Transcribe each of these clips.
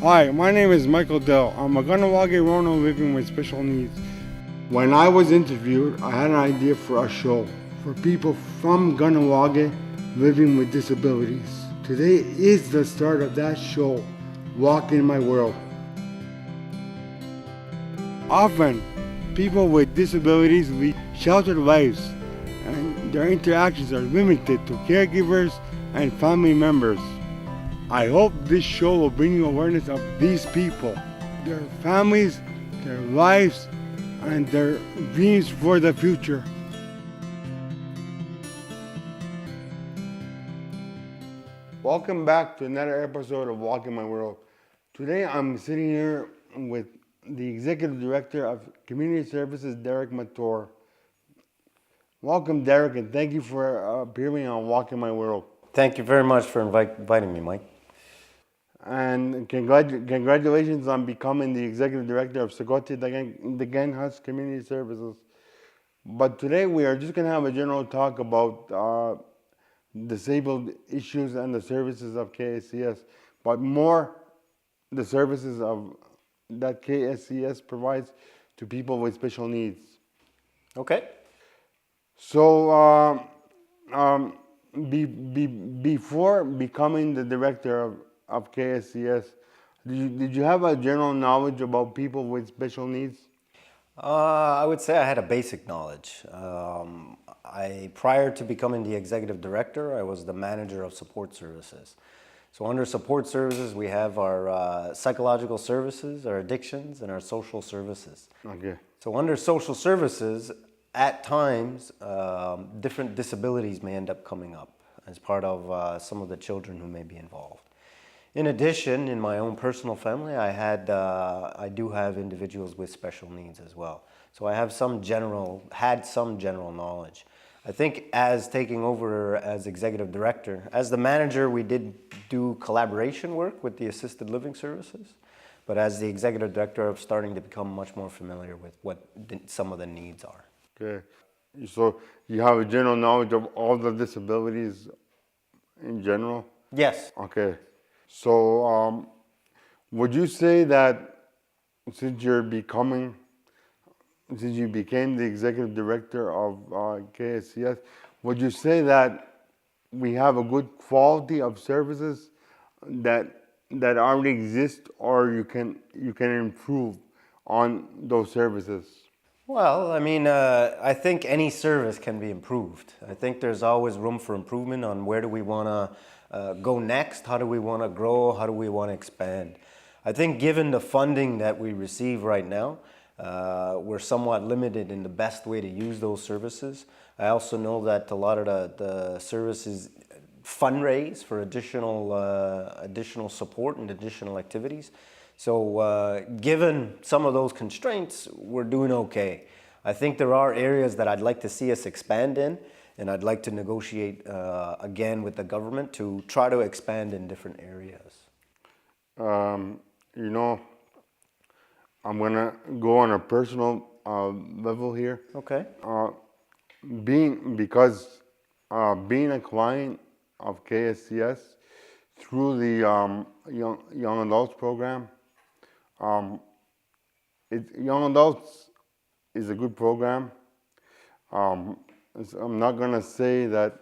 Hi, my name is Michael Dell. I'm a Ganawage Rono living with special needs. When I was interviewed, I had an idea for a show for people from Ganawage living with disabilities. Today is the start of that show, Walk in My World. Often, people with disabilities lead sheltered lives, and their interactions are limited to caregivers and family members. I hope this show will bring you awareness of these people, their families, their lives, and their dreams for the future. Welcome back to another episode of Walk in My World. Today I'm sitting here with the Executive Director of Community Services, Derek Mator. Welcome, Derek, and thank you for appearing on Walk in My World. Thank you very much for inviting me, Mike. And congratulations on becoming the Executive Director of Sagote Dagenhas Community Services. But today we are just going to have a general talk about disabled issues and the services of KSCS, but more the services that KSCS provides to people with special needs. Okay. So before becoming the director of KSCS, did you have a general knowledge about people with special needs? I would say I had a basic knowledge. Prior to becoming the executive director, I was the manager of support services. So under support services, we have our psychological services, our addictions, and our social services. Okay. So under social services, at times, different disabilities may end up coming up as part of some of the children who may be involved. In addition, in my own personal family, I do have individuals with special needs as well. So I have some general knowledge. I think as taking over as executive director, as the manager, we did do collaboration work with the assisted living services. But as the executive director, I'm starting to become much more familiar with what some of the needs are. Okay. So you have a general knowledge of all the disabilities in general? Yes. Okay. So would you say that since you became the executive director of KSCS, would you say that we have a good quality of services that already exist, or you can improve on those services? Well, I mean, I think any service can be improved. I think there's always room for improvement on where do we want to go next, how do we want to grow, how do we want to expand. I think given the funding that we receive right now, we're somewhat limited in the best way to use those services. I also know that a lot of the services fundraise for additional support and additional activities. So given some of those constraints, we're doing okay. I think there are areas that I'd like to see us expand in, and I'd like to negotiate again with the government to try to expand in different areas. You know, I'm gonna go on a personal level here. Okay. Being a client of KSCS through the young adults program, young adults is a good program. I'm not gonna say that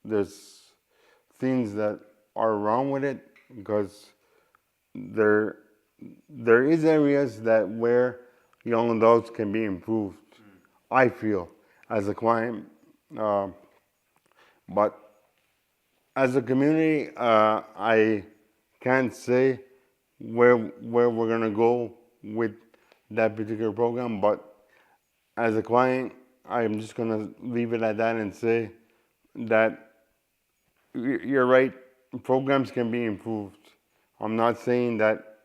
there's things that are wrong with it, because there is areas that where young adults can be improved. I feel as a client, but as a community, I can't say where we're gonna go with that particular program. But as a client, I'm just gonna leave it at that and say that you're right. Programs can be improved. I'm not saying that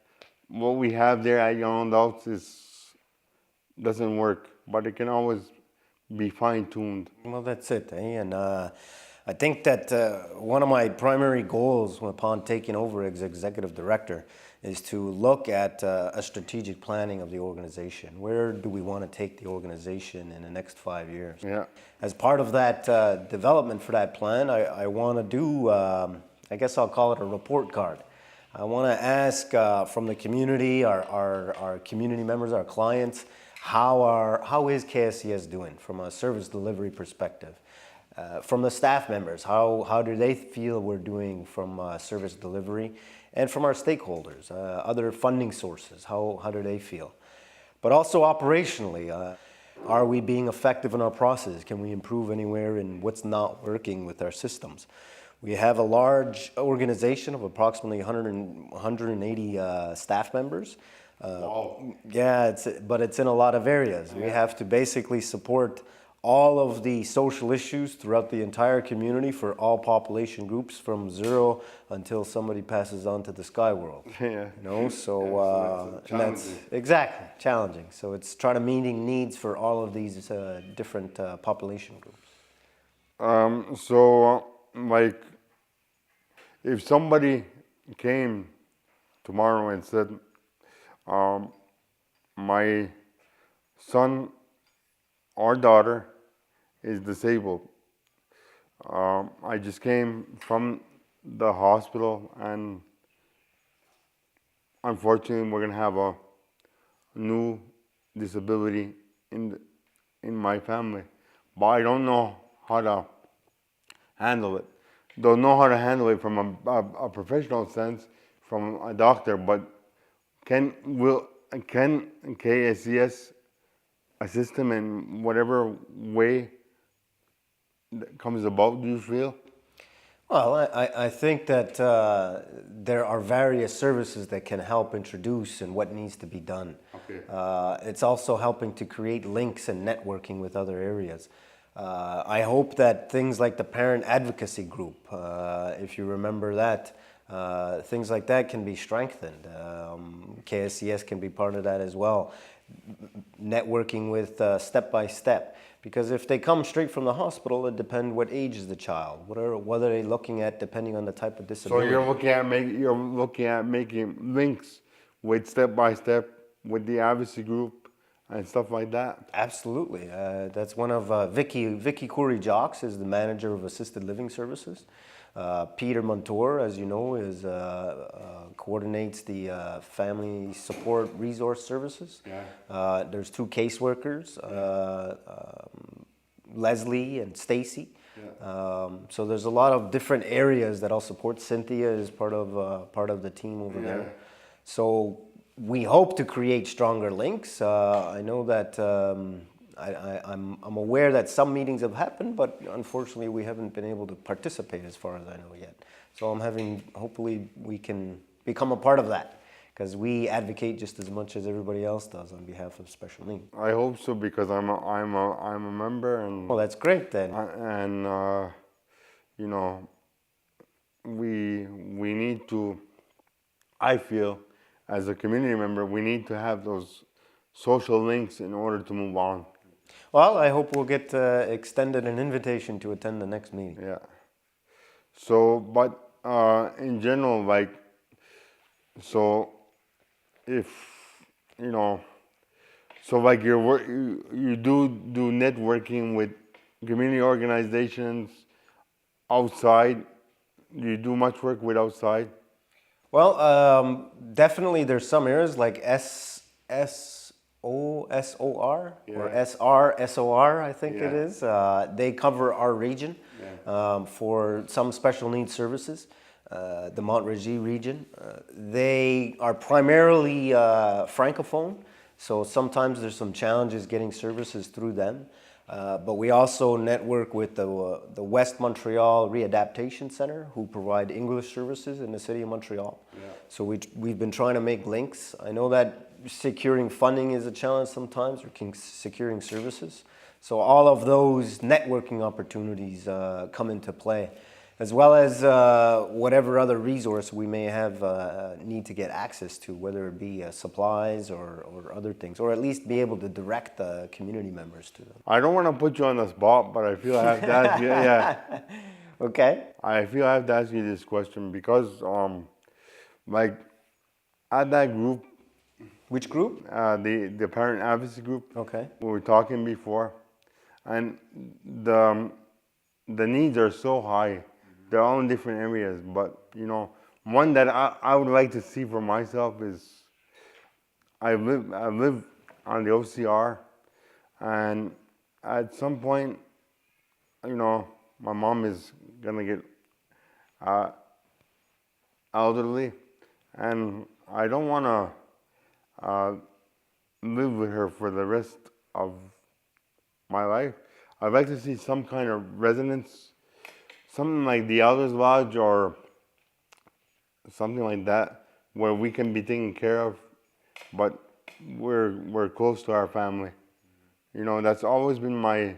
what we have there at Young Adults doesn't work, but it can always be fine-tuned. Well, that's it. And I think that one of my primary goals upon taking over as executive director is to look at a strategic planning of the organization. Where do we want to take the organization in the next 5 years? Yeah. As part of that development for that plan, I want to do, I guess I'll call it a report card. I want to ask from the community, our community members, our clients, how is KSCS doing from a service delivery perspective? From the staff members, how do they feel we're doing from service delivery? And from our stakeholders, other funding sources, how do they feel? But also operationally, are we being effective in our process? Can we improve anywhere in what's not working with our systems? We have a large organization of approximately 180 staff members. Wow. Yeah, but it's in a lot of areas. We have to basically support all of the social issues throughout the entire community for all population groups from zero until somebody passes on to the sky world. Yeah. You know, so, it's and that's challenging. exactly challenging. So it's trying to meeting needs for all of these different population groups. Like, if somebody came tomorrow and said, um, my son or daughter is disabled, I just came from the hospital, and unfortunately, we're gonna have a new disability in my family, but I don't know how to handle it. Don't know how to handle it from a professional sense, from a doctor. But can KSCS assist him in whatever way that comes about? Do you feel? Well, I think that there are various services that can help introduce and what needs to be done. Okay. It's also helping to create links and networking with other areas. I hope that things like the parent advocacy group, if you remember that, things like that can be strengthened. KSCS can be part of that as well. Networking with step by step. Because if they come straight from the hospital, it depends what age is the child. What are they looking at depending on the type of So disability? you're looking at making links with step by step with the advocacy group and stuff like that. Absolutely. That's one of Vicky Coury-Jacques is the manager of assisted living services. Peter Montour, as you know, coordinates the family support resource services. Yeah. There's two caseworkers, Leslie and Stacy. Yeah. So there's a lot of different areas that I'll support. Cynthia is part of the team over there. So we hope to create stronger links. I know that I'm aware that some meetings have happened, but unfortunately we haven't been able to participate as far as I know yet. So hopefully we can become a part of that, because we advocate just as much as everybody else does on behalf of special needs. I hope so, because I'm a member, and Well, that's great then. you know, we need to. I feel, as a community member, we need to have those social links in order to move on. Well, I hope we'll get extended an invitation to attend the next meeting. Yeah. So, but in general, like, so if you know, so like you do networking with community organizations outside. Do you do much work with outside? Well, definitely there's some areas like SOSOR or Yeah. SRSOR, I think it Yeah. is. They cover our region for some special needs services, the Montérégie region. They are primarily francophone, so sometimes there's some challenges getting services through them. But we also network with the West Montreal Readaptation Center, who provide English services in the city of Montreal. Yeah. So we've been trying to make links. I know that securing funding is a challenge sometimes, or securing services. So all of those networking opportunities come into play, as well as whatever other resource we may have need to get access to, whether it be supplies or other things, or at least be able to direct the community members to them. I don't want to put you on the spot, but I feel I have to ask you. Yeah, Okay. I feel I have to ask you this question because, like, at that group, Which group? the parent advocacy group, Okay. we were talking before, and the needs are so high. They're all in different areas, but one that I would like to see for myself is I live on the OCR, and at some point, you know, my mom is gonna get uh, elderly, and I don't wanna uh, live with her for the rest of my life. I'd like to see some kind of residence, something like the Elders Lodge or something like that, where we can be taken care of, but we're close to our family. You know, that's always been my.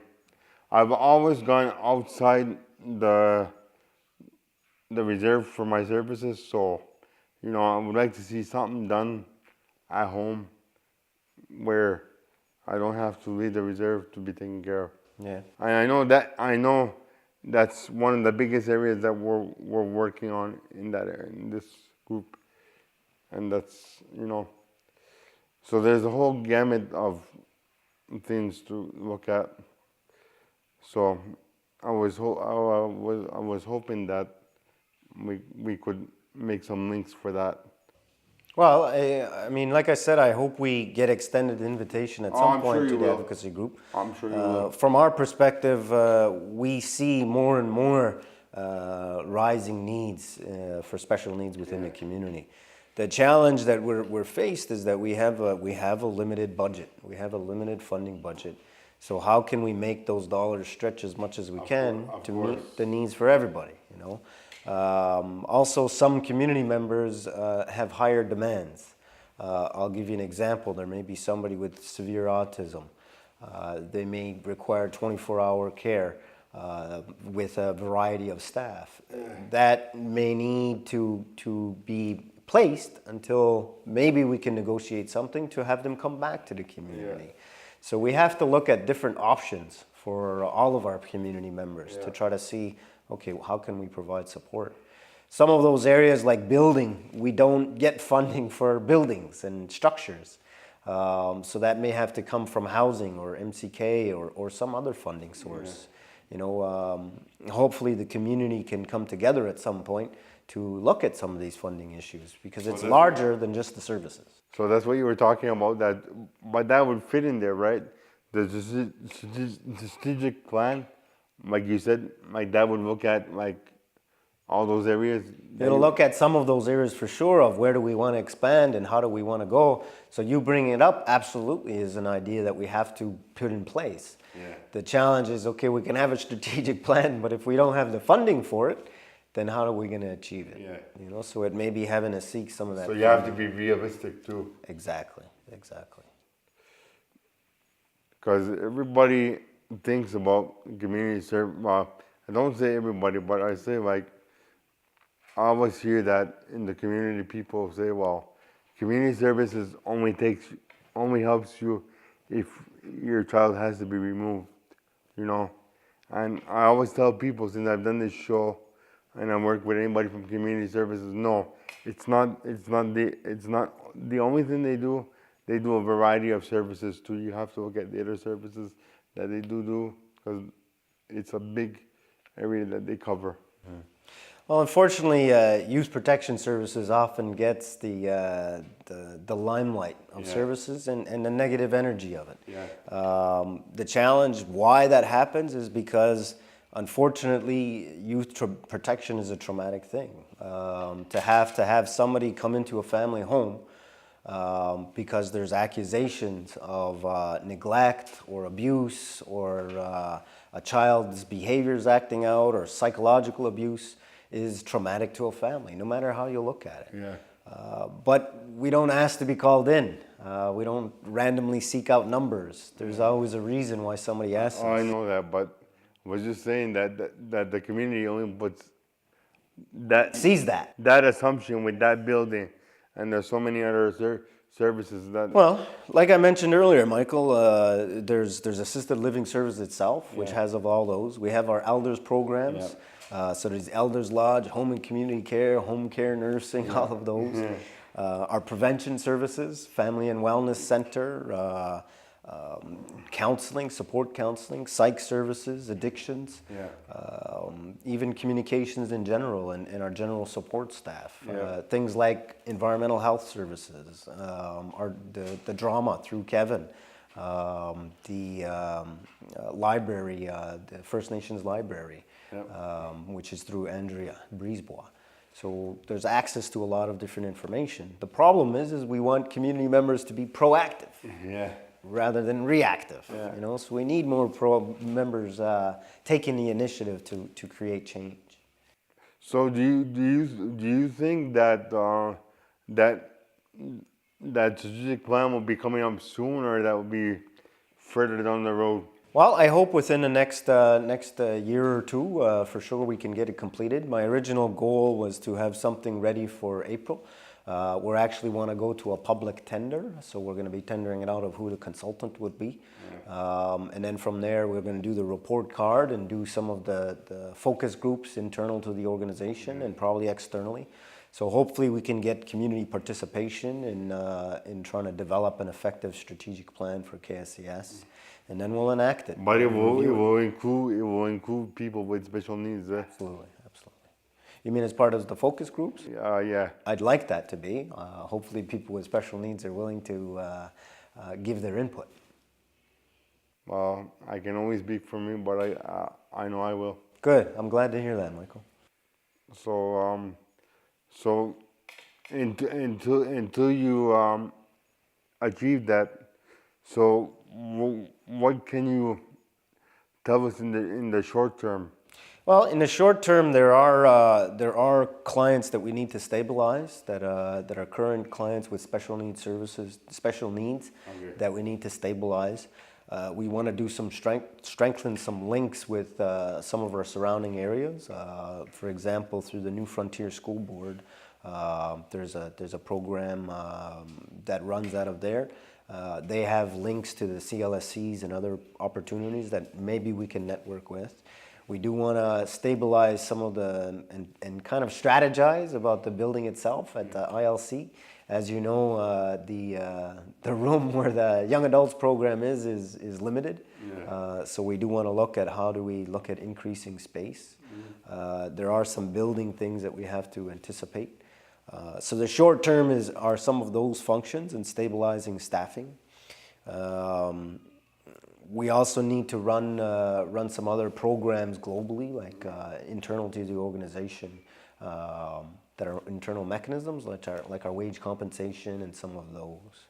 I've always gone outside the the reserve for my services, so you know, I would like to see something done at home where I don't have to leave the reserve to be taken care of. Yeah. And I know that's one of the biggest areas that we're working on in that area, in this group, and that's you know. So there's a whole gamut of things to look at. So I was hoping that we could make some links for that. Well, I mean, like I said, I hope we get extended invitation at Oh, some I'm sure point to you the will. advocacy group. I'm sure you will. From our perspective, we see more and more rising needs for special needs within the community. The challenge that we're faced is that we have a limited budget. We have a limited funding budget. So how can we make those dollars stretch as much as we can Of to course. meet the needs for everybody? You know. Also, some community members have higher demands. I'll give you an example. There may be somebody with severe autism. They may require 24-hour care with a variety of staff. That may need to be placed until maybe we can negotiate something to have them come back to the community. Yeah. So we have to look at different options for all of our community members to try to see, okay, how can we provide support? Some of those areas like building, we don't get funding for buildings and structures. So that may have to come from housing or MCK or some other funding source. You know, hopefully the community can come together at some point to look at some of these funding issues because it's larger than just the services. So that's what you were talking about. But that would fit in there, right? The strategic plan, like you said, like that would look at like all those areas. It'll look at some of those areas for sure of where do we want to expand and how do we want to go. So you bringing it up absolutely is an idea that we have to put in place. Yeah. The challenge is, okay, we can have a strategic plan, but if we don't have the funding for it, then how are we going to achieve it? Yeah. You know, so it may be having to seek some of that. So you have to be realistic too. Exactly. Because everybody thinks about community service. Well, I don't say everybody, but I say like, I always hear that in the community, people say, well, community services only helps you if your child has to be removed, you know. And I always tell people, since I've done this show and I work with anybody from community services, no, it's not the only thing they do. They do a variety of services too. You have to look at the other services that they do because it's a big area that they cover. Well, unfortunately, youth protection services often gets the limelight of services and the negative energy of it. Yeah. The challenge why that happens is because, unfortunately, youth protection is a traumatic thing. To have somebody come into a family home because there's accusations of neglect or abuse or a child's behaviors acting out or psychological abuse is traumatic to a family, no matter how you look at it. Yeah. But we don't ask to be called in. We don't randomly seek out numbers. There's always a reason why somebody asks us. Oh, I know that, but I was just saying that the community only puts that Sees that. that assumption with that building, and there's so many other services that. Well, like I mentioned earlier, Michael, there's assisted living service itself, which has of all those. We have our elders programs. So there's Elders Lodge, home and community care, home care nursing, all of those. Our prevention services, family and wellness center, counseling, support counseling, psych services, addictions, Yeah. even communications in general, and our general support staff. Yeah. Things like environmental health services, the drama through Kevin, the library, the First Nations library, Yep. which is through Andrea Brisebois. So there's access to a lot of different information. The problem is we want community members to be proactive Yeah. rather than reactive. Yeah. You know, so we need more members taking the initiative to create change. So do you think that that that strategic plan will be coming up soon, or that will be further down the road? Well, I hope within the next year or two, for sure, we can get it completed. My original goal was to have something ready for April. We actually want to go to a public tender, so we're going to be tendering it out of who the consultant would be. And then from there, we're going to do the report card and do some of the focus groups internal to the organization and probably externally. So hopefully we can get community participation in trying to develop an effective strategic plan for KSCS, and then we'll enact it. But Review it. it will include people with special needs. Absolutely, absolutely. You mean as part of the focus groups? Yeah. I'd like that to be. Hopefully people with special needs are willing to give their input. Well, I can only speak for me, but I know I will. Good. I'm glad to hear that, Michael. So until you achieve that, so what can you tell us in the short term? Well, in the short term, there are clients that we need to stabilize, that are current clients with special needs services, special needs, Okay. that we need to stabilize. We want to do some strengthen some links with some of our surrounding areas. For example, through the New Frontier School Board, there's a program that runs out of there. They have links to the CLSCs and other opportunities that maybe we can network with. We do want to stabilize some of and kind of strategize about the building itself at the ILC. As you know, the room where the young adults program is limited. Yeah. So we do want to look at how do we look at increasing space. There are some building things that we have to anticipate. So the short term are some of those functions and stabilizing staffing. We also need to run some other programs globally, like internal to the organization, that are internal mechanisms, like our wage compensation and some of those.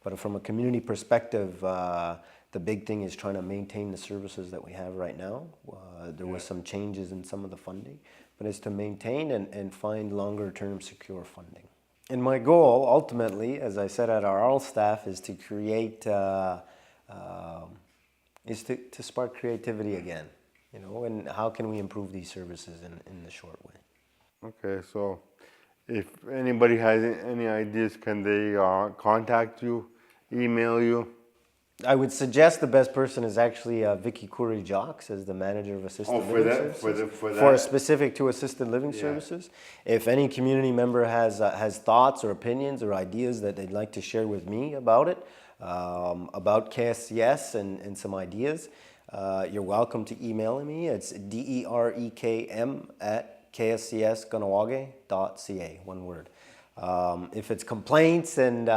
But from a community perspective, the big thing is trying to maintain the services that we have right now. There was some changes in some of the funding, but it's to maintain and find longer term secure funding. And my goal, ultimately, as I said at our all staff, is to create is to spark creativity again, you know, and how can we improve these services in the short way. Okay, so if anybody has any ideas, can they contact you, email you? I would suggest the best person is actually Vicky Coury-Jacques as the manager of assisted living services. For specific to assisted living services. If any community member has thoughts or opinions or ideas that they'd like to share with me about it, about KSCS and some ideas, you're welcome to email me. It's derekem@kscsganawage.ca, one word. If it's complaints and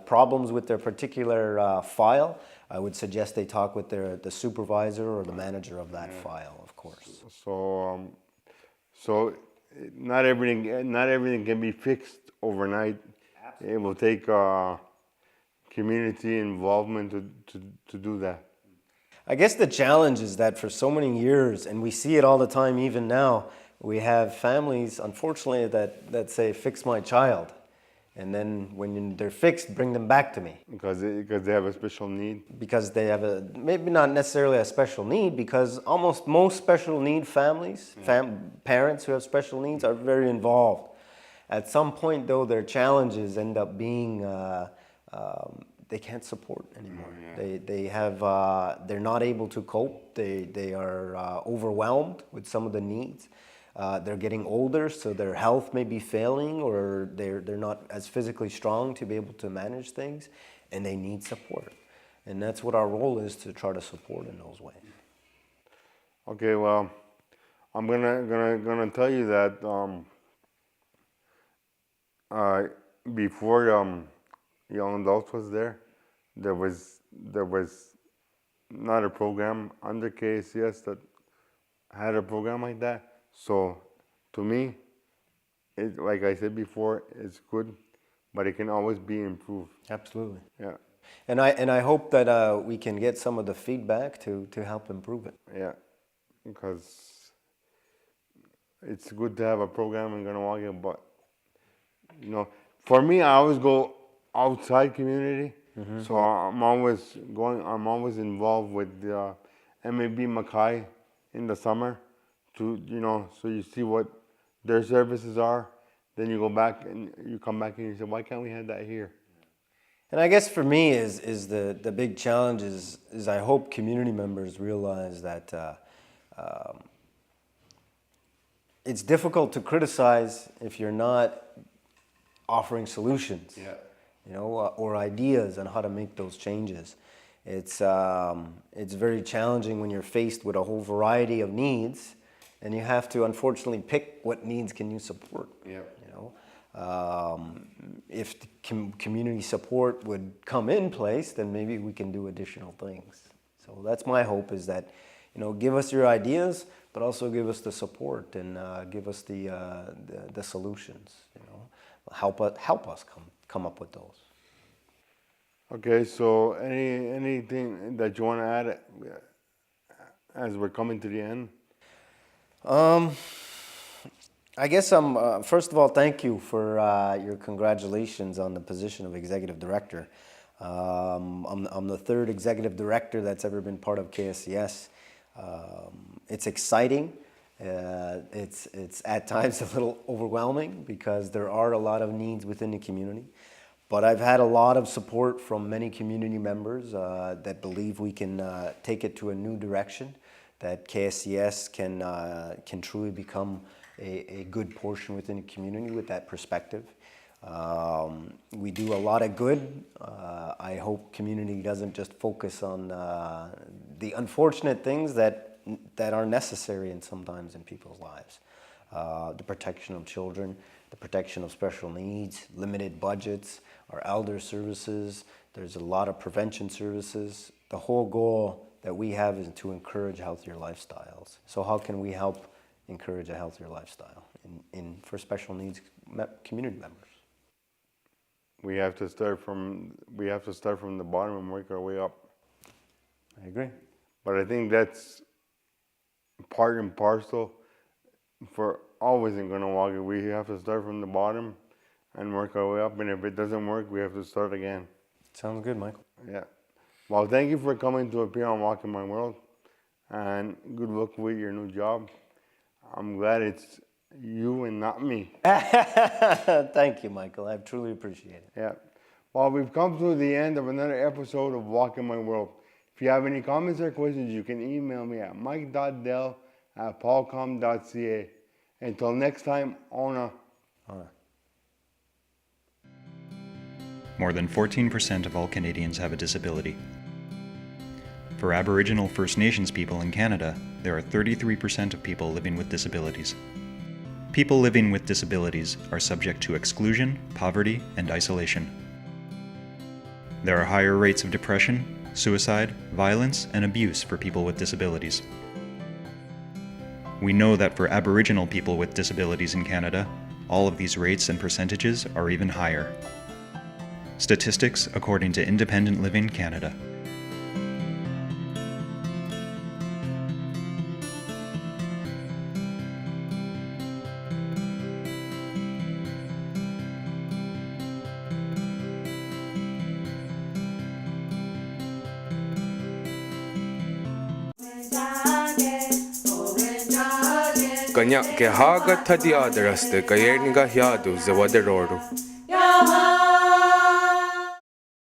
problems with their particular file, I would suggest they talk with the supervisor or the manager of that file, of course. So not everything can be fixed overnight. Absolutely. It will take community involvement to do that. I guess the challenge is that for so many years, and we see it all the time even now, we have families, unfortunately, that say, fix my child. And then when they're fixed, bring them back to me. Because they have a special need? Because they have maybe not necessarily a special need, because almost most special need families, parents who have special needs are very involved. At some point, though, their challenges end up being they can't support anymore. They're not able to cope. They are overwhelmed with some of the needs. They're getting older, so their health may be failing, or they're not as physically strong to be able to manage things, and they need support. And that's what our role is, to try to support in those ways. Okay, well, I'm gonna tell you that uh, before Young Adults was there, there was not a program under KCS that had a program like that. So to me, it, like I said before, it's good, but it can always be improved. Absolutely. Yeah, And I hope that we can get some of the feedback to help improve it. yeah, because it's good to have a program in Ganawagi, but you know, for me, I always go outside community. So I'm always involved with the MAB Mackay in the summer to, so you see what their services are. Then you go back and you come back and you say, why can't we have that here? And I guess for me is the big challenge is I hope community members realize that it's difficult to criticize if you're not offering solutions. Yeah. Or ideas on how to make those changes. It's very challenging when you're faced with a whole variety of needs, and you have to unfortunately pick what needs can you support. Yeah. If the community support would come in place, then maybe we can do additional things. So that's my hope, is that give us your ideas, but also give us the support and give us the solutions. Help us come up with those. Okay, so anything that you want to add as we're coming to the end? I guess first of all, thank you for your congratulations on the position of executive director. I'm the third executive director that's ever been part of KSCS. It's exciting. It's at times a little overwhelming because there are a lot of needs within the community. But I've had a lot of support from many community members that believe we can take it to a new direction, that KSCS can truly become a good portion within the community with that perspective. We do a lot of good. I hope community doesn't just focus on the unfortunate things that are necessary sometimes in people's lives. The protection of children, the protection of special needs, limited budgets, our elder services, there's a lot of prevention services. The whole goal that we have is to encourage healthier lifestyles. So how can we help encourage a healthier lifestyle for special needs community members? We have to start from the bottom and work our way up. I agree. But I think that's part and parcel for always in Ganawagi. We have to start from the bottom and work our way up. And if it doesn't work, we have to start again. Sounds good, Michael. Yeah. Well, thank you for coming to appear on Walking My World. And good luck with your new job. I'm glad it's you and not me. Thank you, Michael. I truly appreciate it. Yeah. Well, we've come to the end of another episode of Walking My World. If you have any comments or questions, you can email me at mike.dell@paulcom.ca. Until next time, Ona. More than 14% of all Canadians have a disability. For Aboriginal First Nations people in Canada, there are 33% of people living with disabilities. People living with disabilities are subject to exclusion, poverty, and isolation. There are higher rates of depression, suicide, violence, and abuse for people with disabilities. We know that for Aboriginal people with disabilities in Canada, all of these rates and percentages are even higher. Statistics according to Independent Living Canada. Kanya ke haga thadi adraste kayerniga hiadu zawaderodu.